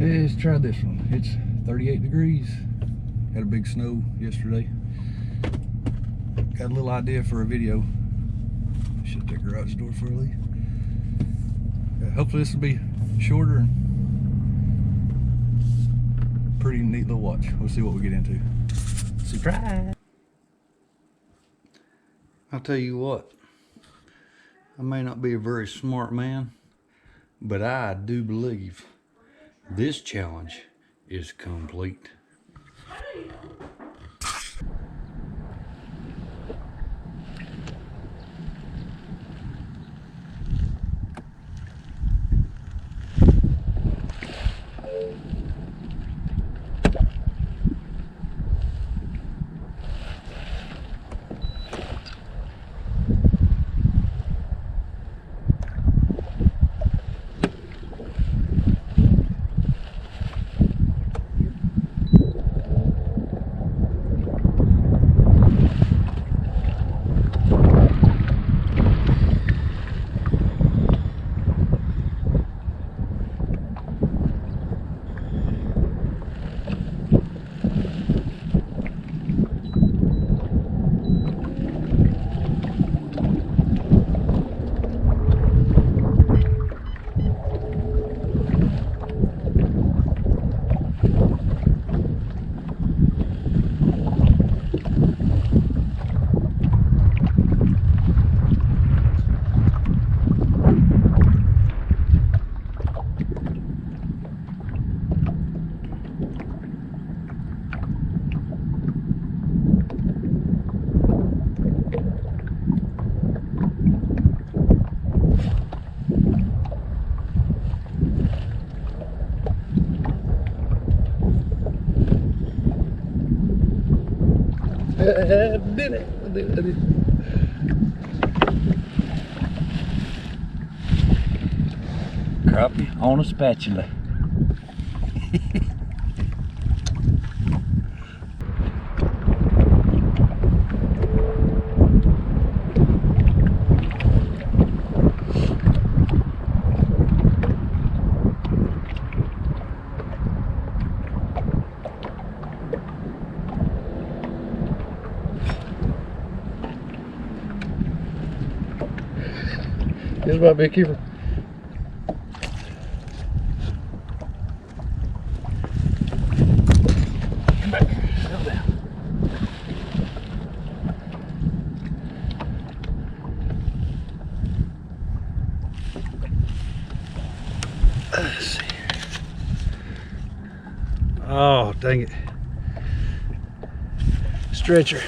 Let's try this one. It's 38 degrees. Had a big snow yesterday. Got a little idea for a video. Should check garage door for a leave. Hopefully this will be shorter and pretty neat little watch. We'll see what we get into. Surprise! I'll tell you what, I may not be a very smart man, but I do believe this challenge is complete. I did it. Crappie on a spatula. This might be a keeper. Come back, settle down. Let's see. Oh, dang it. Stretcher.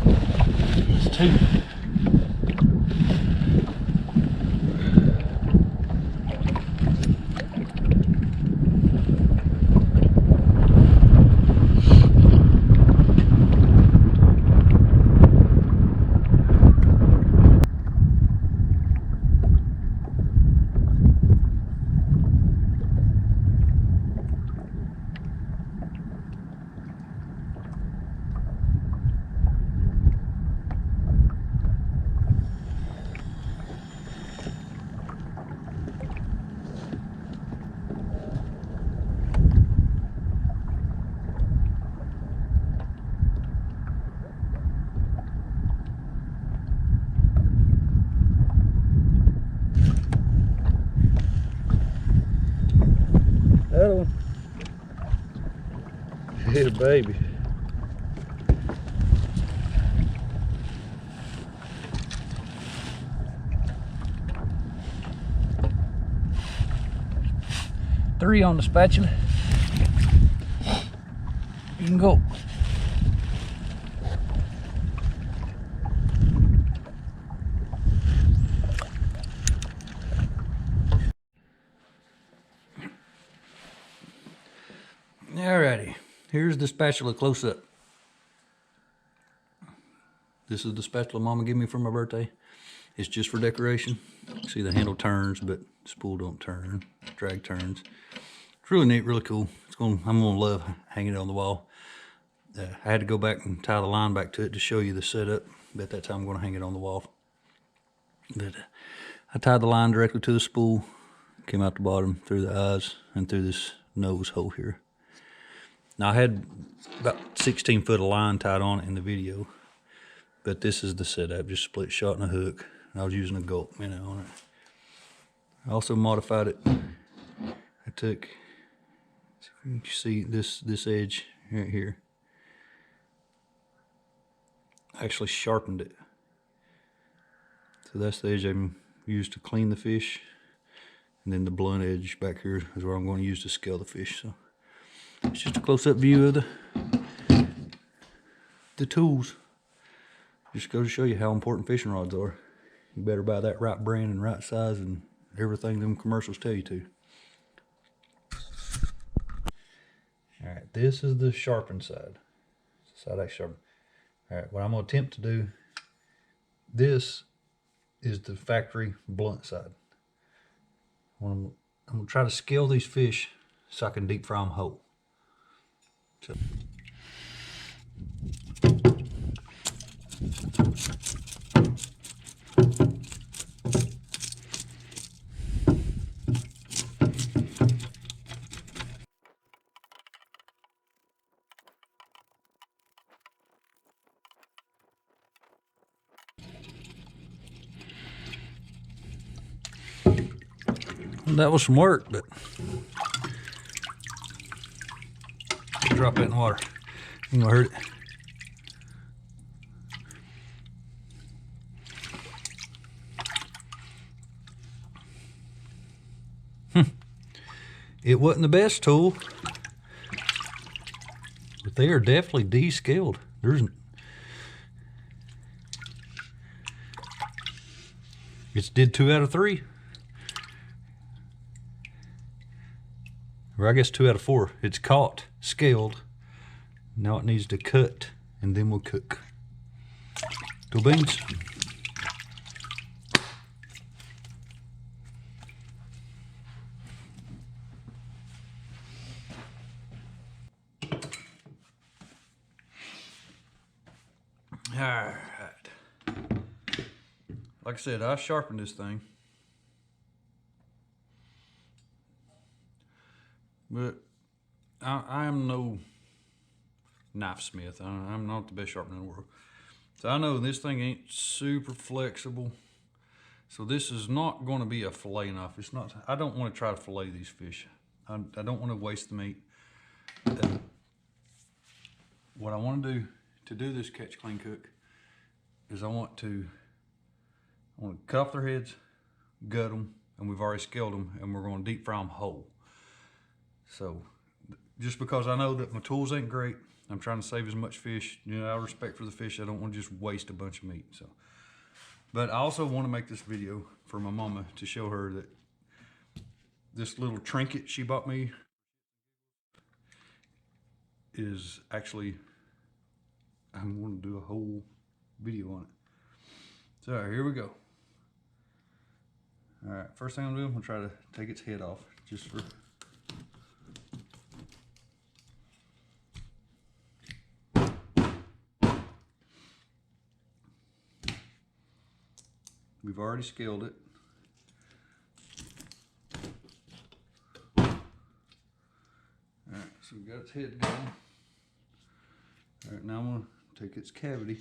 It's two. That one hit a baby. Three on the spatula. You can go. Alrighty, here's the spatula close up. This is the spatula Mama gave me for my birthday. It's just for decoration. See, the handle turns, but the spool don't turn. Drag turns. It's really neat, really cool. I'm gonna love hanging it on the wall. I had to go back and tie the line back to it to show you the setup. But at that time, I'm gonna hang it on the wall. But I tied the line directly to the spool. Came out the bottom through the eyes and through this nose hole here. Now I had about 16 foot of line tied on it in the video, but this is the setup, just split shot and a hook. I was using a gulp minnow on it. I also modified it. I took, you can see this edge right here. I actually sharpened it. So that's the edge I'm used to clean the fish. And then the blunt edge back here is where I'm going to use to scale the fish. So it's just a close-up view of the tools. Just goes to show you how important fishing rods are. You better buy that right brand and right size and everything them commercials tell you to. All right, this is the sharpened side. Side I sharpened. All right, what I'm going to attempt to do, this is the factory blunt side. I'm going to try to scale these fish so I can deep fry them whole. So. That was some work, but drop it in the water. You gonna hurt it. It wasn't the best tool, but they are definitely descaled. It's did 2 out of 3. Or I guess 2 out of 4. It's caught, scaled. Now it needs to cut, and then we'll cook. Go beans. All right. Like I said, I sharpened this thing. But I am no knife smith. I'm not the best sharpener in the world. So I know this thing ain't super flexible. So this is not going to be a fillet knife. It's not. I don't want to try to fillet these fish. I don't want to waste the meat. What I want to do this catch, clean, cook is I want to cut off their heads, gut them, and we've already scaled them, and we're going to deep fry them whole. So just because I know that my tools ain't great, I'm trying to save as much fish, you know, out of respect for the fish. I don't want to just waste a bunch of meat. So, but I also want to make this video for my mama to show her that this little trinket she bought me is actually, I'm going to do a whole video on it. So here we go. All right, first thing I'm doing, I'm gonna try to take its head off, just for. We've already scaled it. All right, so we've got its head going. All right, now I'm gonna take its cavity.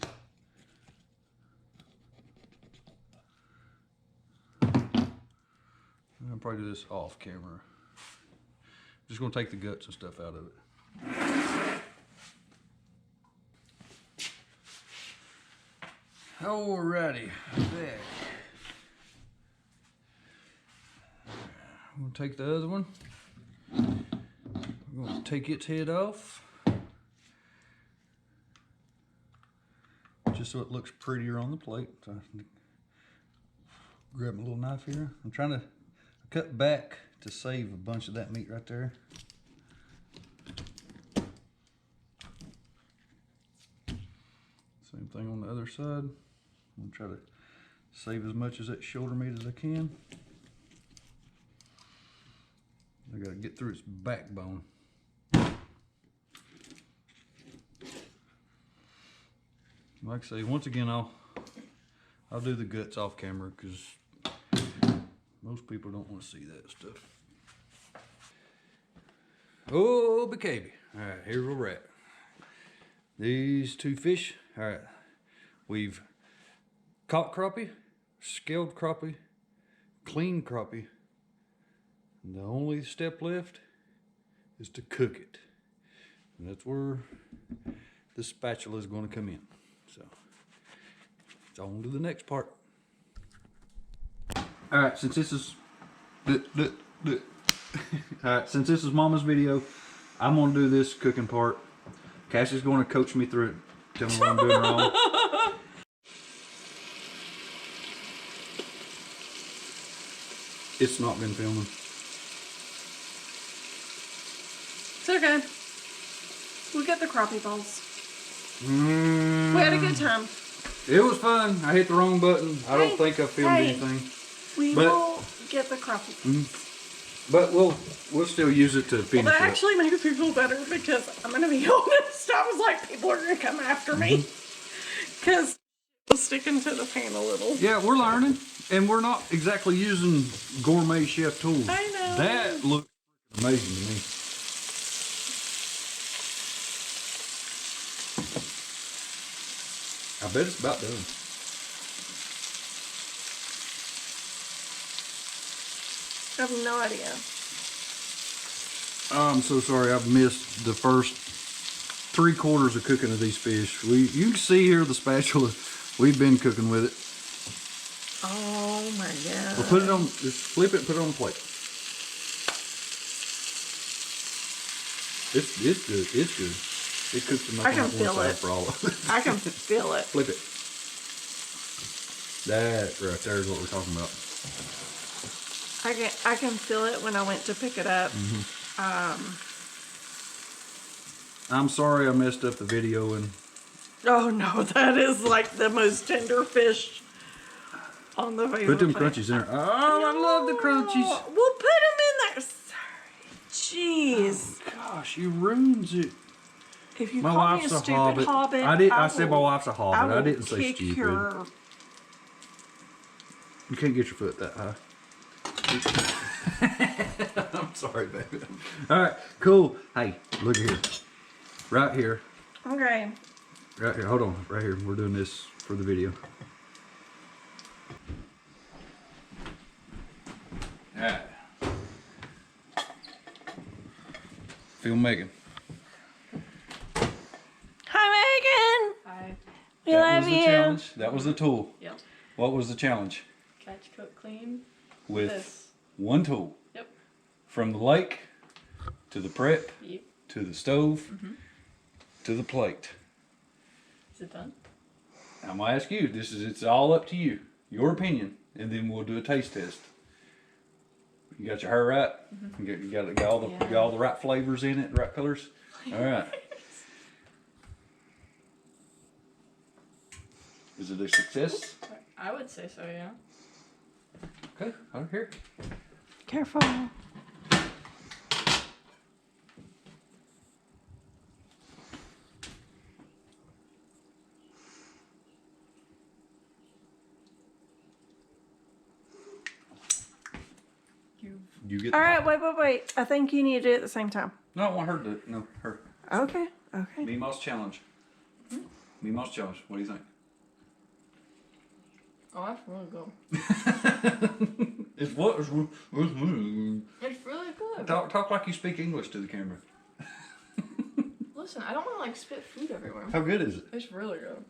I'll probably do this off camera. I'm just gonna take the guts and stuff out of it. Alrighty, back. I'm gonna take the other one. I'm gonna take its head off, just so it looks prettier on the plate. So grab my little knife here. I'm trying to cut back to save a bunch of that meat right there. Same thing on the other side. I'm gonna try to save as much of that shoulder meat as I can. I gotta get through its backbone. Like I say, once again, I'll do the guts off camera because Most people don't want to see that stuff. Oh, baby. All right, here's where we're at. These two fish. All right, we've caught crappie, scaled crappie, cleaned crappie. And the only step left is to cook it. And that's where the spatula is going to come in. So it's on to the next part. All right, since this is since this is Mama's video, I'm gonna do this cooking part. Cassie's gonna coach me through it. Tell me what I'm doing wrong. It's not been filming. It's okay. We got the crappie balls. We had a good time. It was fun. I hit the wrong button. I don't think I filmed anything. We will get the crappie. But we'll still use it to finish Well, that it. actually makes me feel better because I'm gonna be honest. I was like, people are gonna come after me because I was sticking to the pan a little. Yeah, we're learning, and we're not exactly using gourmet chef tools. I know. That looks amazing to me. I bet it's about done. I have no idea. I'm so sorry I've missed the first 3/4 of cooking of these fish. You can see here the spatula. We've been cooking with it. Oh my god. We'll put it on, just flip it and put it on the plate. It's good. It's good. It cooks enough I can on one feel side it. for all of it. I can feel it. Flip it. That right there is what we're talking about. I can feel it when I went to pick it up. I'm sorry I messed up the video and Oh no, that is like the most tender fish on the video. put them crunchies in there. Oh, I love the crunchies. We'll put them in there. Sorry. Jeez. Oh, gosh, you ruins it. If you My call me a wife's a stupid hobbit. hobbit, I said my wife's a hobbit. I didn't say kick stupid. your... You can't get your foot that high. I'm sorry, baby. All right, cool. Hey, look here. Right here. Okay. Right here. Hold on. Right here. We're doing this for the video. All right. Feel Megan. Hi, Megan. Hi. We That love was the you. challenge. That was the tool. Yep. What was the challenge? Catch, cook, clean. With This. one tool. Yep. From the lake to the prep Yep. to the stove to the plate. Is it done? I'm gonna ask you. It's all up to you. Your opinion, and then we'll do a taste test. You got your hair right. You got all the right flavors in it, right colors. All right. Is it a success? I would say so, yeah. Okay, over here. Careful. You get. All right, wait. I think you need to do it at the same time. No, I want her to. No, her. Okay. Mima's challenge. Mima's challenge. What do you think? Oh, that's really good. It's what? It's really good. Talk like you speak English to the camera. Listen, I don't want to like spit food everywhere. How good is it? It's really good.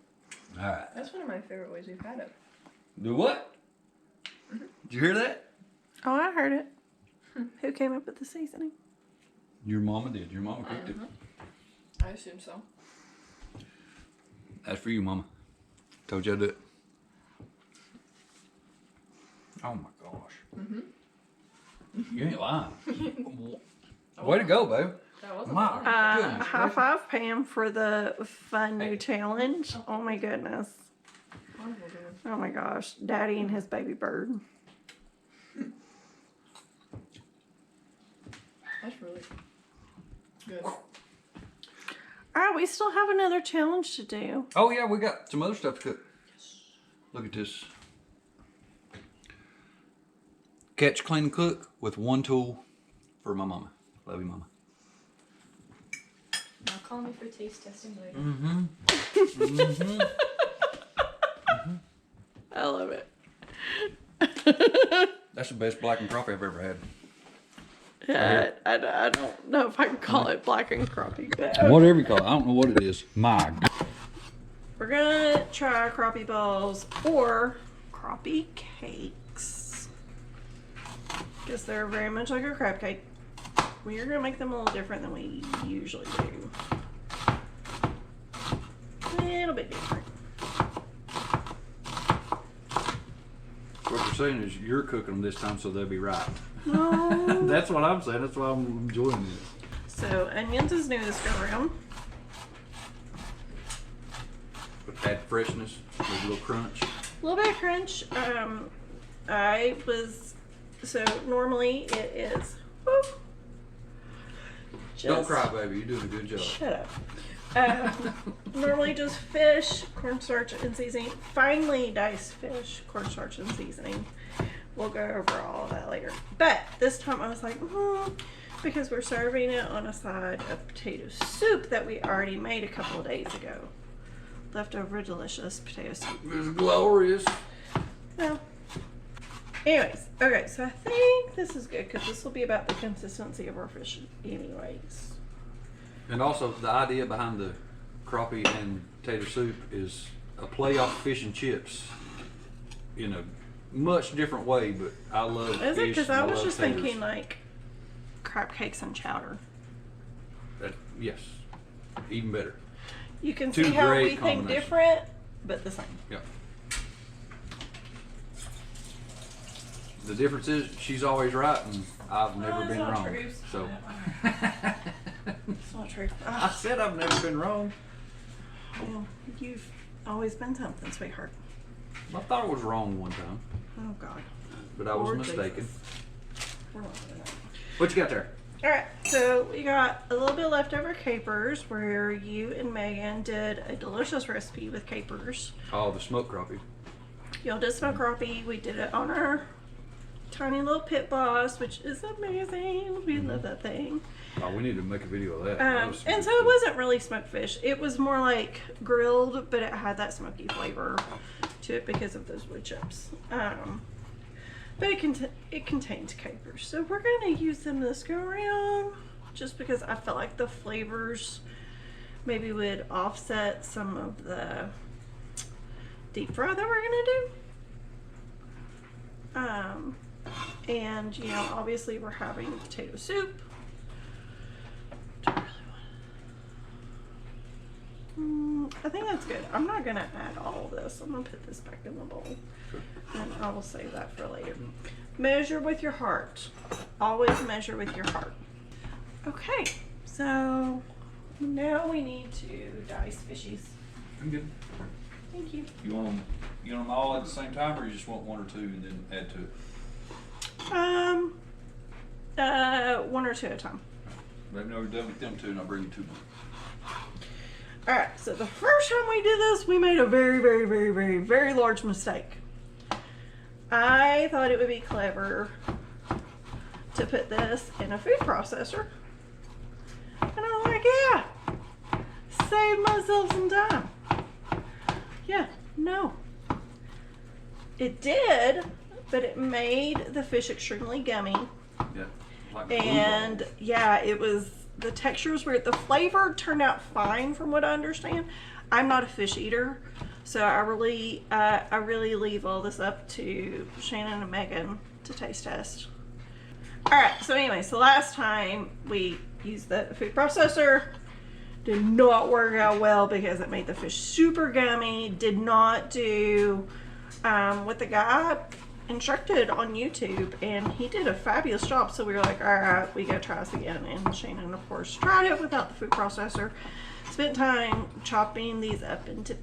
All right. That's one of my favorite ways we've had it. Do what? Did you hear that? Oh, I heard it. Who came up with the seasoning? Your mama did. Your mama cooked it. I assume so. That's for you, mama. Told you I'd do it. Oh my gosh. You ain't lying. Way to go, babe. That wasn't My bad. goodness. High five, Pam, for the fun new challenge. Oh my goodness. Wonderful, dude. Oh my gosh. Daddy and his baby bird. That's really good. All right, we still have another challenge to do. Oh yeah, we got some other stuff to cook. Look at this. Catch, clean, and cook with one tool for my mama. Love you, mama. Now call me for taste testing later. I love it. That's the best black and crappie I've ever had. Yeah, I don't know if I can call it black and crappie, but Whatever you call it, I don't know what it is. My we're gonna try crappie balls or crappie cakes because they're very much like a crab cake. We are gonna make them a little different than we usually do. A little bit different. What you're saying is you're cooking them this time so they'll be right. No. That's what I'm saying. That's why I'm enjoying this. So onions is new this go around. Add freshness, a little crunch. A little bit of crunch. So normally it is. Whoop, Don't cry, baby. You're doing a good job. Shut up. Normally just fish, cornstarch, and seasoning. Finely diced fish, cornstarch, and seasoning. We'll go over all of that later. But this time I was like, because we're serving it on a side of potato soup that we already made a couple of days ago. Leftover delicious potato soup. It's glorious. Well, anyways, okay, so I think this is good because this will be about the consistency of our fish anyways. And also, the idea behind the crappie and potato soup is a play off fish and chips in a much different way, but I love Is it? fish Because and I was love just taters. thinking like crab cakes and chowder. Yes, even better. You can Two see how great we think combinations. different, but the same. Yeah. The difference is she's always right and I've never that's been not wrong. true. So It's not true. I said I've never been wrong. Well, you've always been something, sweetheart. I thought I was wrong one time, Oh God. but I was Lord mistaken. Jesus. We're not doing that. What you got there? All right, so we got a little bit of leftover capers where you and Megan did a delicious recipe with capers. Oh, the smoked crappie. Y'all did smoked crappie. We did it on our tiny little pit boss, which is amazing. We love that thing. Oh, we need to make a video of that. That was And good so it stuff. wasn't really smoked fish. It was more like grilled, but it had that smoky flavor to it because of those wood chips. But it contains capers. So we're going to use them this go around just because I felt like the flavors maybe would offset some of the deep fry that we're going to do. And, you know, obviously we're having potato soup. I think that's good. I'm not going to add all of this. I'm going to put this back in the bowl. And I will save that for later. Measure with your heart. Always measure with your heart. Okay, so now we need to dice fishies. I'm good. Thank you. You want them all at the same time, or you just want one or two and then add to it? One or two at a time. Maybe we're done with them two, and I'll bring you two more. All right, so the first time we did this, we made a very, very, very, very, very large mistake. I thought it would be clever to put this in a food processor. And I was like, yeah, save myself some time. Yeah, no. It did, but it made the fish extremely gummy. Yeah. Like a blue And ball. yeah, it was, the texture was weird. The flavor turned out fine from what I understand. I'm not a fish eater, so I really leave all this up to Shannon and Megan to taste test. All right, so anyway, so last time we used the food processor, did not work out well because it made the fish super gummy, did not do what the guy instructed on YouTube, and he did a fabulous job. So we were like, all right, we gotta try this again. And Shannon, of course, tried it without the food processor. Spent time chopping these up into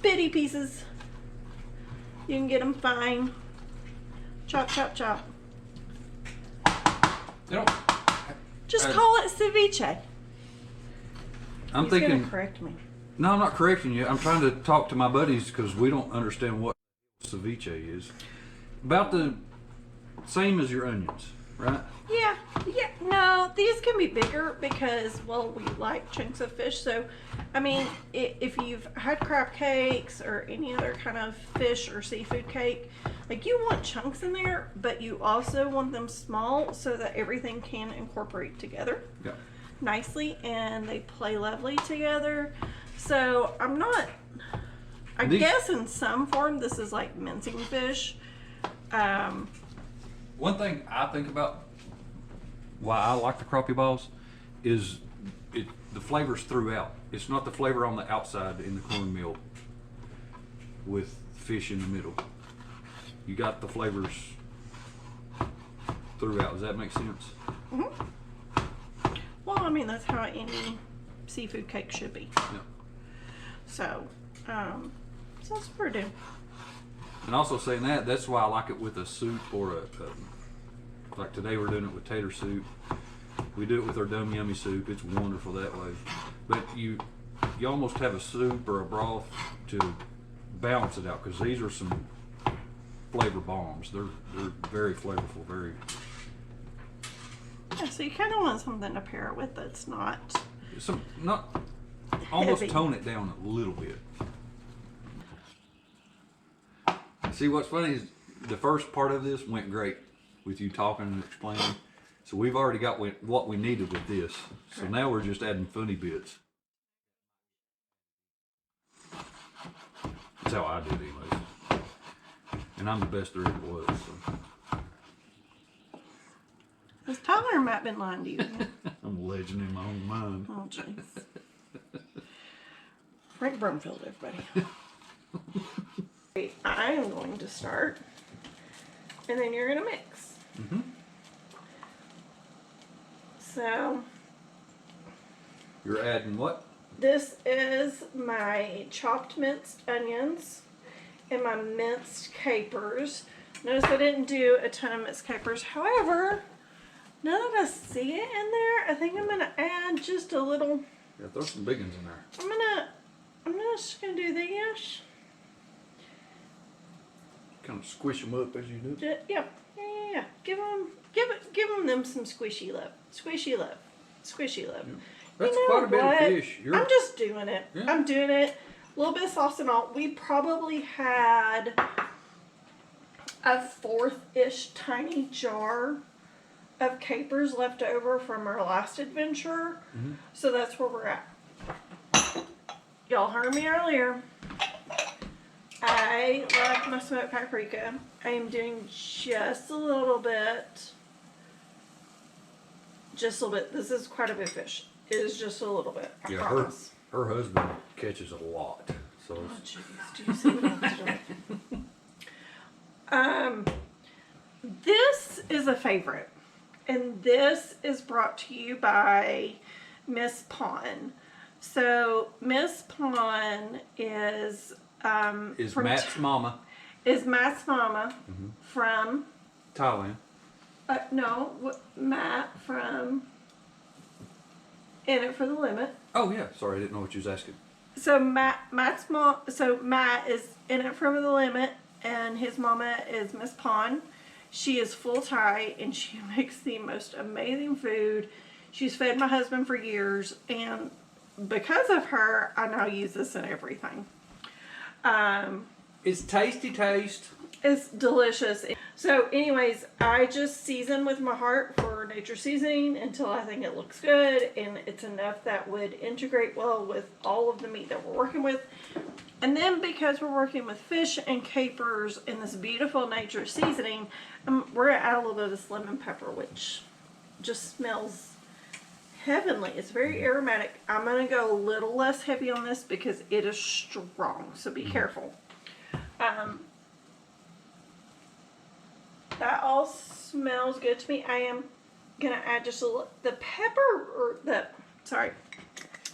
bitty pieces. You can get them fine. Chop, chop, chop. You know, Just call it ceviche. I'm He's thinking. gonna correct me. No, I'm not correcting you. I'm trying to talk to my buddies because we don't understand what ceviche is. About the same as your onions, right? Yeah, yeah. No, these can be bigger because, well, we like chunks of fish. So, I mean, if you've had crab cakes or any other kind of fish or seafood cake, like you want chunks in there, but you also want them small so that everything can incorporate together nicely and they play lovely together. So, I guess in some form this is like mincing fish. One thing I think about why I like the crappie balls is the flavors throughout. It's not the flavor on the outside in the cornmeal with fish in the middle. You got the flavors throughout. Does that make sense? Well, I mean, that's how any seafood cake should be. Yeah. So, so that's pretty. And also saying that's why I like it with a soup or like today we're doing it with tater soup. We do it with our dumb yummy soup. It's wonderful that way. But you almost have a soup or a broth to balance it out because these are some flavor bombs. They're very flavorful, very. Yeah, so you kind of want something to pair it with that's not Almost heavy. tone it down a little bit. See, what's funny is the first part of this went great with you talking and explaining. So we've already got what we needed with this. So Correct. now we're just adding funny bits. That's how I did it anyways. And I'm the best there ever was. So. Has Tyler and Matt been lying to you? I'm a legend in my own mind. Oh, jeez. Frank Brumfield, everybody. I am going to start, and then you're going to mix. Mm-hmm. So, You're adding what? this is my chopped minced onions and my minced capers. Notice I didn't do a ton of minced capers. However, now that I see it in there, I think I'm going to add just a little. Yeah, throw some big ones in there. I'm just going to do this. Kind of squish them up as you do. Yeah. Give them some squishy love. Squishy love. Squishy love. Yeah. That's You know quite a bit what? of fish. I'm just doing it. Yeah. I'm doing it. A little bit of sauce and all. We probably had a fourth-ish tiny jar of capers left over from our last adventure. Mm-hmm. So that's where we're at. Y'all heard me earlier. I like my smoked paprika. I am doing just a little bit. Just a little bit. This is quite a bit of fish. It is just a little bit. I Yeah, promise. her husband catches a lot. So Oh, jeez. Do you see what I'm doing? This is a favorite. And this is brought to you by Miss Pawn. So, Miss Pawn is is Matt's mama Is Matt's mama Mhm. from Thailand? Matt from In It for the Limit. Oh yeah, sorry, I didn't know what you was asking. So Matt's mom. So Matt is In It for the Limit, and his mama is Miss Pawn. She is full Thai, and she makes the most amazing food. She's fed my husband for years, and because of her, I now use this in everything. It's tasty taste. It's delicious. So anyways, I just season with my heart for nature seasoning until I think it looks good and it's enough that would integrate well with all of the meat that we're working with. And then because we're working with fish and capers in this beautiful nature seasoning, we're going to add a little bit of this lemon pepper, which just smells heavenly. It's very aromatic. I'm going to go a little less heavy on this because it is strong, so be careful. That all smells good to me. I am gonna add just a little, the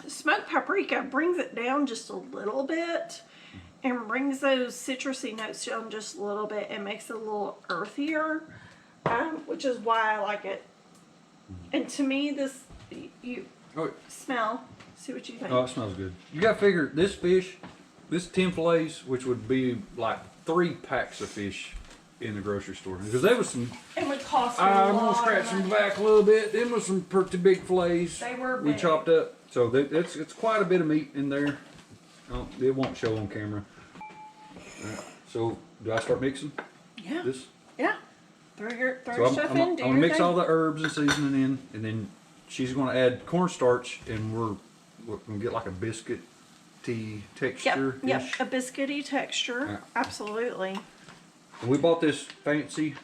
smoked paprika brings it down just a little bit and brings those citrusy notes down just a little bit and makes it a little earthier, which is why I like it. And to me, this, you smell, see what you think. Oh, it smells good. You gotta figure this fish, this 10 fillets, which would be like 3 packs of fish in the grocery store because there was some. It would cost a I'm lot gonna scratch of them money. back a little bit. Them was some pretty big fillets. They were We big. chopped up, so it's quite a bit of meat in there. Oh, it won't show on camera. Alright, so do I start mixing Yeah. this? Yeah. Throw your So stuff I'm in. Do gonna your mix thing. all the herbs and seasoning in, and then she's gonna add cornstarch, and we're gonna get like a biscuit tea texture. Yep. A biscuity texture. Yeah. Absolutely. And we bought this fancy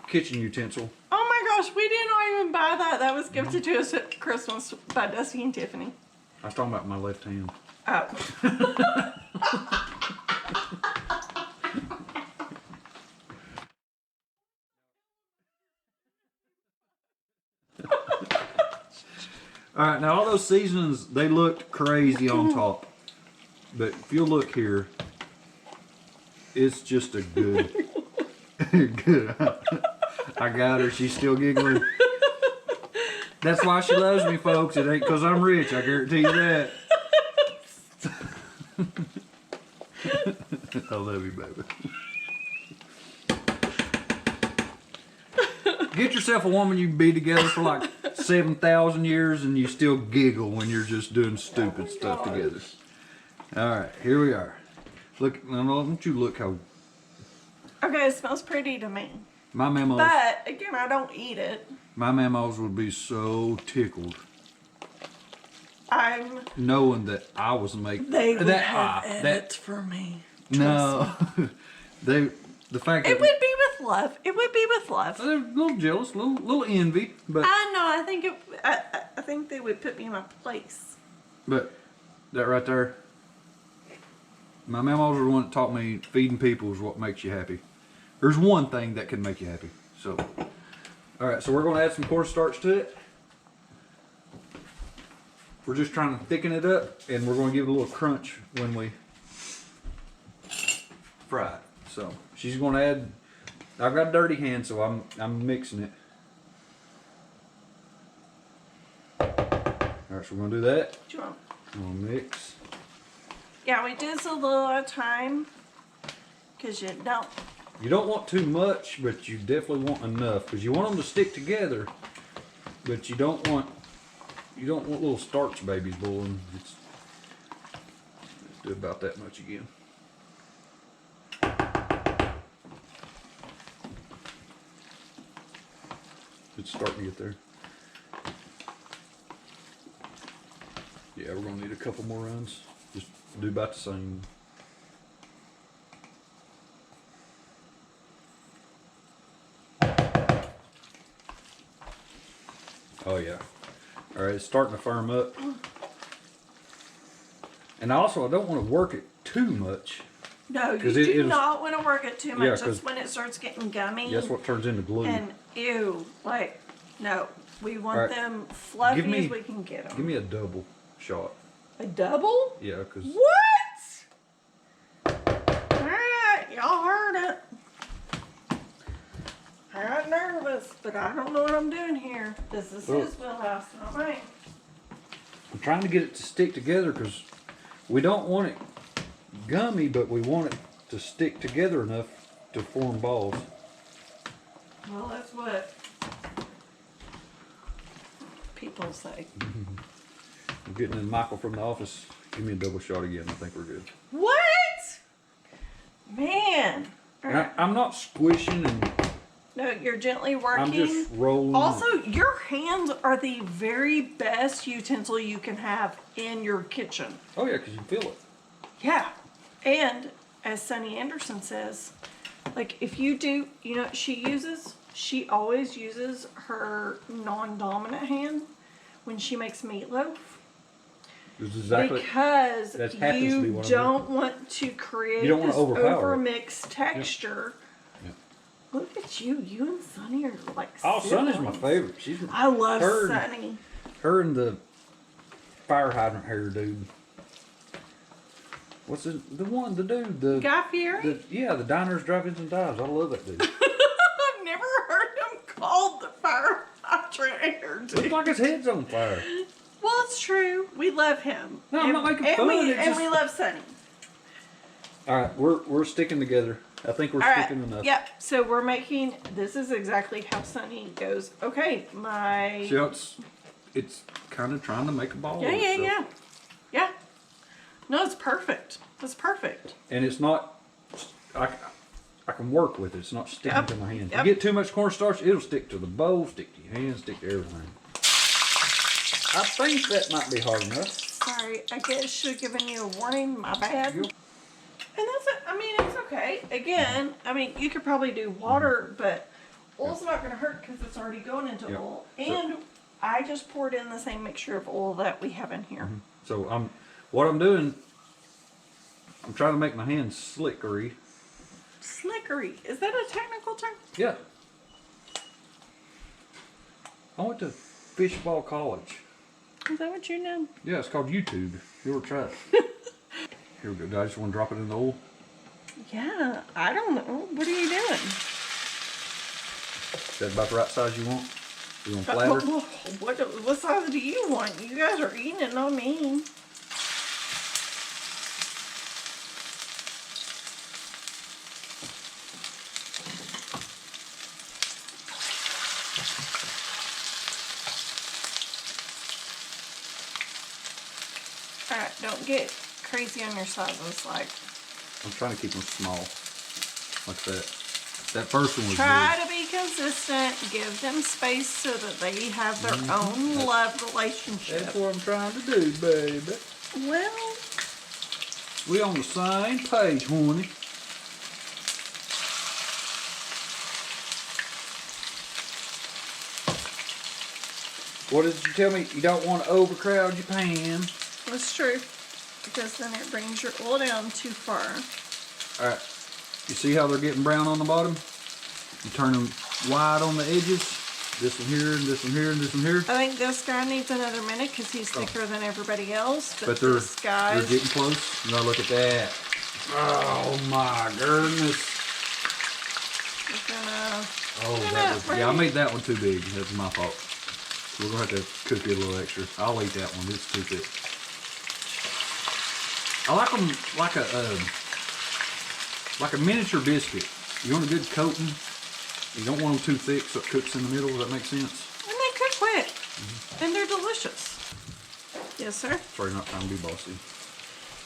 kitchen utensil. Oh my gosh, we did not even buy that. That was gifted to us at Christmas by Dusty and Tiffany. I was talking about my left hand. Oh. All right, now all those seasonings, they looked crazy on top. But if you look here, it's just a good, good. I got her, she's still giggling. That's why she loves me, folks. It ain't because I'm rich, I guarantee you that. I love you, baby. Get yourself a woman you can be together for like 7,000 years and you still giggle when you're just doing stupid stuff together. Alright, here we are. Look, now don't you look how Okay, it smells pretty to me. my memos But, again, I don't eat it. would be so tickled I'm... knowing that I was making They would that. have that edits for me. no, the fact It that would be with love. It would be with love. they're a little jealous, little envy, but I know. I think I think they would put me in my place. But that right there, my memos are the one that taught me feeding people is what makes you happy. There's one thing that can make you happy. So, all right, so we're going to add some cornstarch to it. We're just trying to thicken it up, and we're going to give it a little crunch when we fry it. So she's going to add. I've got dirty hands, so I'm mixing it. All right, so we're going to do that. Do you want? I'm going to mix. Yeah, we did this a little at a time because you don't. You don't want too much, but you definitely want enough because you want them to stick together. But you don't want little starch babies boiling. Let's do about that much again. It's starting to get there. Yeah, we're gonna need a couple more runs. Just do about the same. Oh yeah. All right, it's starting to firm up. And also, I don't want to work it too much. No, you 'Cause do it'll- not want to work it too much. Yeah, That's 'cause when it starts getting gummy. That's what turns into glue. And ew, like no, we want Alright, them fluffy give me- as we can get them. Give me a double shot. A double? Yeah, because What? Alright, y'all heard it. I got nervous, but I don't know what I'm doing here. This is Well- his wheelhouse, not mine. I'm trying to get it to stick together because we don't want it gummy, but we want it to stick together enough to form balls. Well, that's what people say. I'm getting in Michael from the office. Give me a double shot again. I think we're good. What? Man. And I'm not squishing and No, you're gently working. I'm just rolling. Also, your hands are the very best utensil you can have in your kitchen. Oh yeah, because you feel it. Yeah. And as Sunny Anderson says, like if you do, you know, she always uses her non-dominant hand when she makes meatloaf. It's exactly. Because that happens to be you what I'm don't want to create You don't want this to overpower it. overmixed texture. Yeah. Look at you. You and Sunny are like Oh, Sunny's my siblings. favorite. She's I love her, Sunny. Her and the fire hydrant hair dude. What's the dude? The Guy Fieri? the diners, drive-ins, and dives. I love that dude. I've never heard him called the fire hydrant hair Looks dude. like his head's on fire. Well, it's true. We love him. No, I'm not making and fun. We, It's and just- we love Sunny. All right, we're sticking together. I think we're All right. sticking enough. Yep. So we're making. This is exactly how Sunny goes. Okay, my. See how it's kind of trying to make a ball. Yeah, of yeah, itself. yeah, yeah. No, it's perfect. It's perfect. And it's not. I can work with it. It's not sticking Yep. to my hand. Yep. You get too much cornstarch, it'll stick to the bowl, stick to your hand, stick to everything. I think that might be hard enough. Sorry, I guess should have given you a warning. My bad. And that's it. I mean, it's okay. Again, I mean, you could probably do water, but oil's not going to hurt because it's already going into Yep. oil. And I just poured in the same mixture of oil that we have in here. So what I'm doing, I'm trying to make my hands slickery. Slickery. Is that a technical term? Yeah. I went to Fishball College. Is that what you know? Yeah, it's called YouTube. You ever try it? Here we go. Do I just want to drop it in the oil? Yeah, I don't know. What are you doing? Is that about the right size you want? You want flatter? What size do you want? You guys are eating it, not me. Alright, don't get crazy on your sizes. Like, I'm trying to keep them small. Like that. That first one was try big. to be consistent. Give them space so that they have their own love relationship. That's what I'm trying to do, baby. Well, We on the same page, honey. What did you tell me? You don't want to overcrowd your pan. that's true. Because then it brings your oil down too far. All right. You see how they're getting brown on the bottom? You turn them wide on the edges. This one here, and this one here, and this one here. I think this guy needs another minute because he's thicker than everybody else. But But this they're guy's getting close. Now look at that. Oh my goodness. gonna. Oh, that was, yeah, I made that one too big. That's my fault. We're gonna have to cook it a little extra. I'll eat that one. It's too thick. I like them like a miniature biscuit. You want a good coating. You don't want them too thick so it cooks in the middle. Does that make sense? And they cook quick. And they're delicious. Yes, sir. Sorry, not trying to be bossy.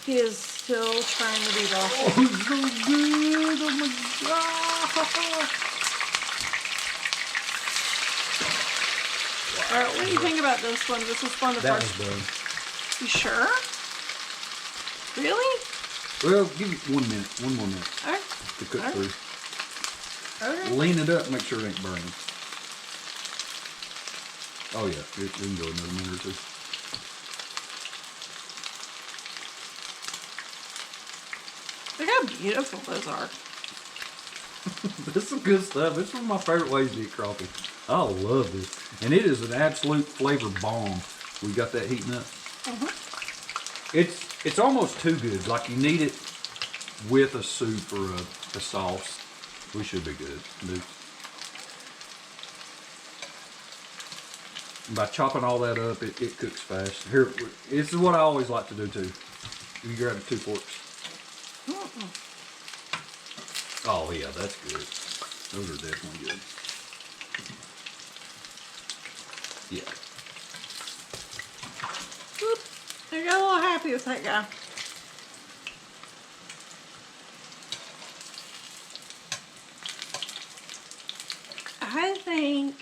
He is still trying to be bossy. Oh, it's so good! Oh my god! Alright, what do you think about this one? This was fun to That first. was done. You sure? Really? Well, give it 1 minute. One more minute Alright. to cook Alright. through. Okay. Lean it up, make sure it ain't burning. Oh yeah, it can go another minute or two. Look how beautiful those are. This is some good stuff. This is one of my favorite ways to eat crappie. I love this. And it is an absolute flavor bomb. We got that heating up. It's almost too good. Like you need it with a soup or a sauce. We should be good. Dude. By chopping all that up, it cooks fast. Here, this is what I always like to do too. You grab 2 forks. Oh yeah, that's good. Those are definitely good. Yeah. Whoop. I got a little happy with that guy. I think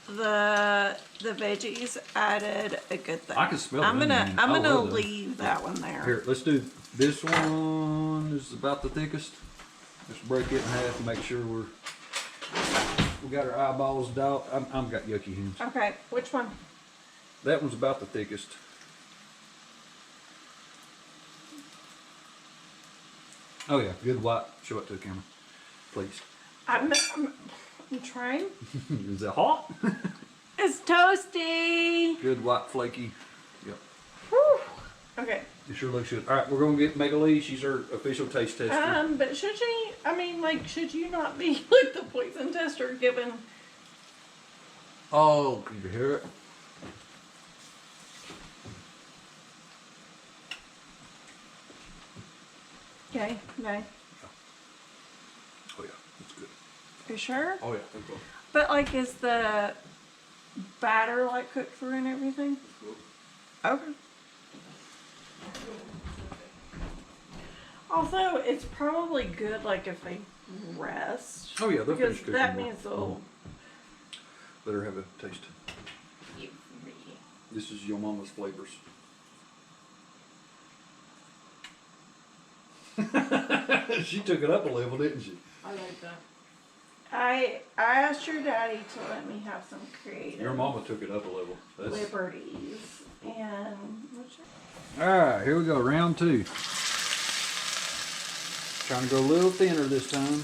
the veggies added a good thing. I can smell I'm them, gonna man. I'm I gonna love them. leave that one there. Here, let's do this one. Is about the thickest. Let's break it in half and make sure we got our eyeballs dot. I'm got yucky hands. Okay, which one? That one's about the thickest. Oh yeah, good white. Show it to the camera, please. I'm trying. Is it hot? It's toasty. Good white flaky. Yep. Whew. Okay. It sure looks good. All right, we're gonna get Megalee. She's our official taste tester. But should she? I mean, like, should you not be like the poison tester given? Oh, can you hear it? Okay. No. You sure? Oh yeah, think so. But like, is the batter like cooked through and everything? Okay. Also, it's probably good like if they rest. Oh yeah, they'll because finish cooking that more. means they'll. Let her have a taste. This is your mama's flavors. She took it up a level, didn't she? I like that. I asked your daddy to let me have some creative Your mama took it up a level. liberties, and what's your... All right, here we go, round 2. Trying to go a little thinner this time.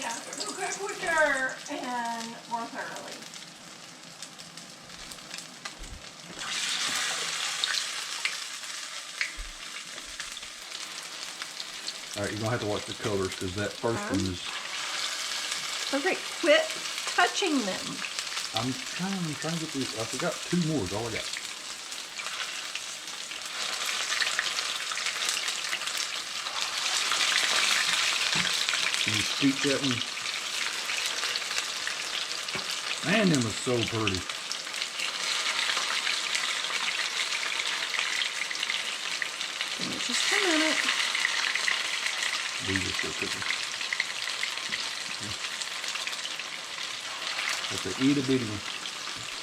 Yeah, cook it quicker and more thoroughly. All right, you're gonna have to watch the colors because that first one is. Okay, quit touching them. I'm trying to get these. I forgot 2 more. Is all I got. Can you scoop that one? Man, them was so pretty. Give me just a minute. These are still cooking. That's an itty bitty one.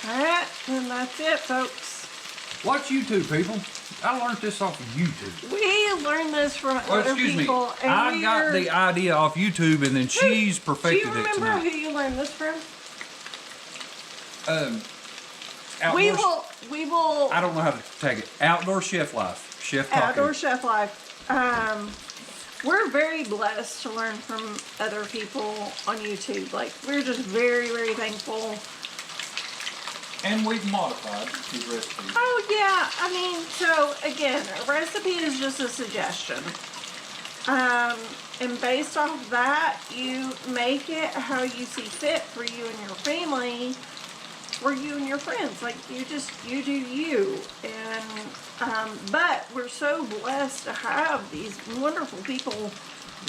Alright, and that's it, folks. Watch YouTube, people. I learned this off of YouTube. We learned this from Well, other excuse me. people. And I got the idea off YouTube, and then she's perfected Do you it remember tonight. who you learned this from? Outdoor, We will. I don't know how to tag it. Outdoor Chef Life. Chef Taco. Outdoor Chef Life. We're very blessed to learn from other people on YouTube. Like, we're just very, very thankful. And we've modified his recipe. Oh, yeah. I mean, so, again, a recipe is just a suggestion. And based off that, you make it how you see fit for you and your family, for you and your friends. Like, you do you. And, but we're so blessed to have these wonderful people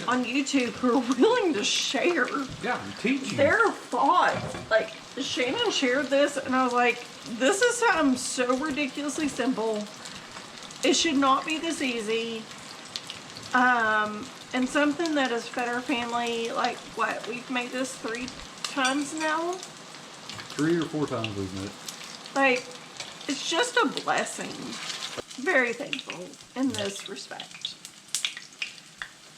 on YouTube who are willing to share Yeah, and teach you. their thoughts. Like, Shannon shared this, and I was like, this is something so ridiculously simple. It should not be this easy. And something that has fed our family, like, what, we've made this 3 times now? 3 or 4 times we've met. Like, it's just a blessing. Very thankful in this respect.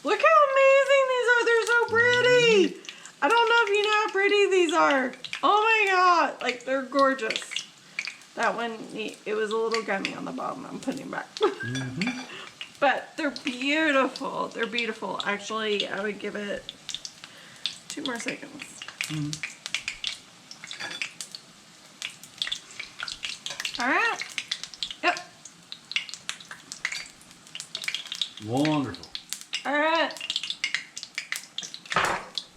Look how amazing these are. They're so pretty. I don't know if you know how pretty these are. Oh my God. Like, they're gorgeous. That one, it was a little gummy on the bottom. I'm putting it back. But they're beautiful. They're beautiful. Actually, I would give it 2 more seconds. All right. Yep. Wonderful. All right.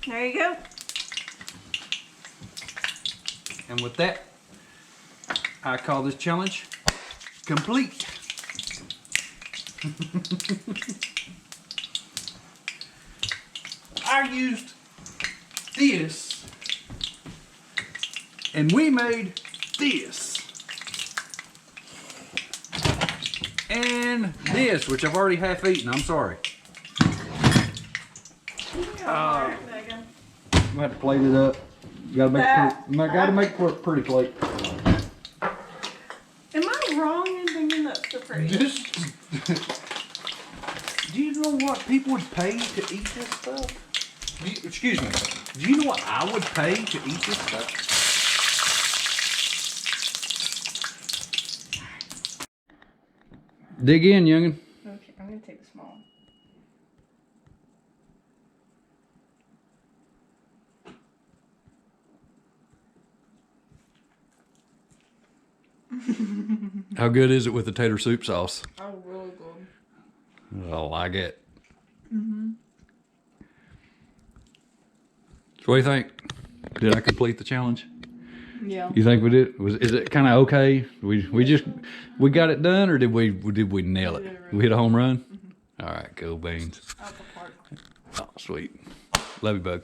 There you go. And with that, I call this challenge complete. I used this, and we made this, and this, which I've already half eaten. I'm sorry. Megan. I'm gonna have to plate it up. Gotta make for a pretty plate. Am I wrong in thinking that's the pretty? This. Do you know what people would pay to eat this stuff? Excuse me. Do you know what I would pay to eat this stuff? Dig in, youngin. Okay, I'm gonna take the small one. How good is it with the tater soup sauce? Oh, really good. I like it. So what do you think? Did I complete the challenge? Yeah. You think we did? Is it kind of okay? We got it done, or did we nail it? We hit a home run. All right, cool beans. Oh, sweet. Love you, bud.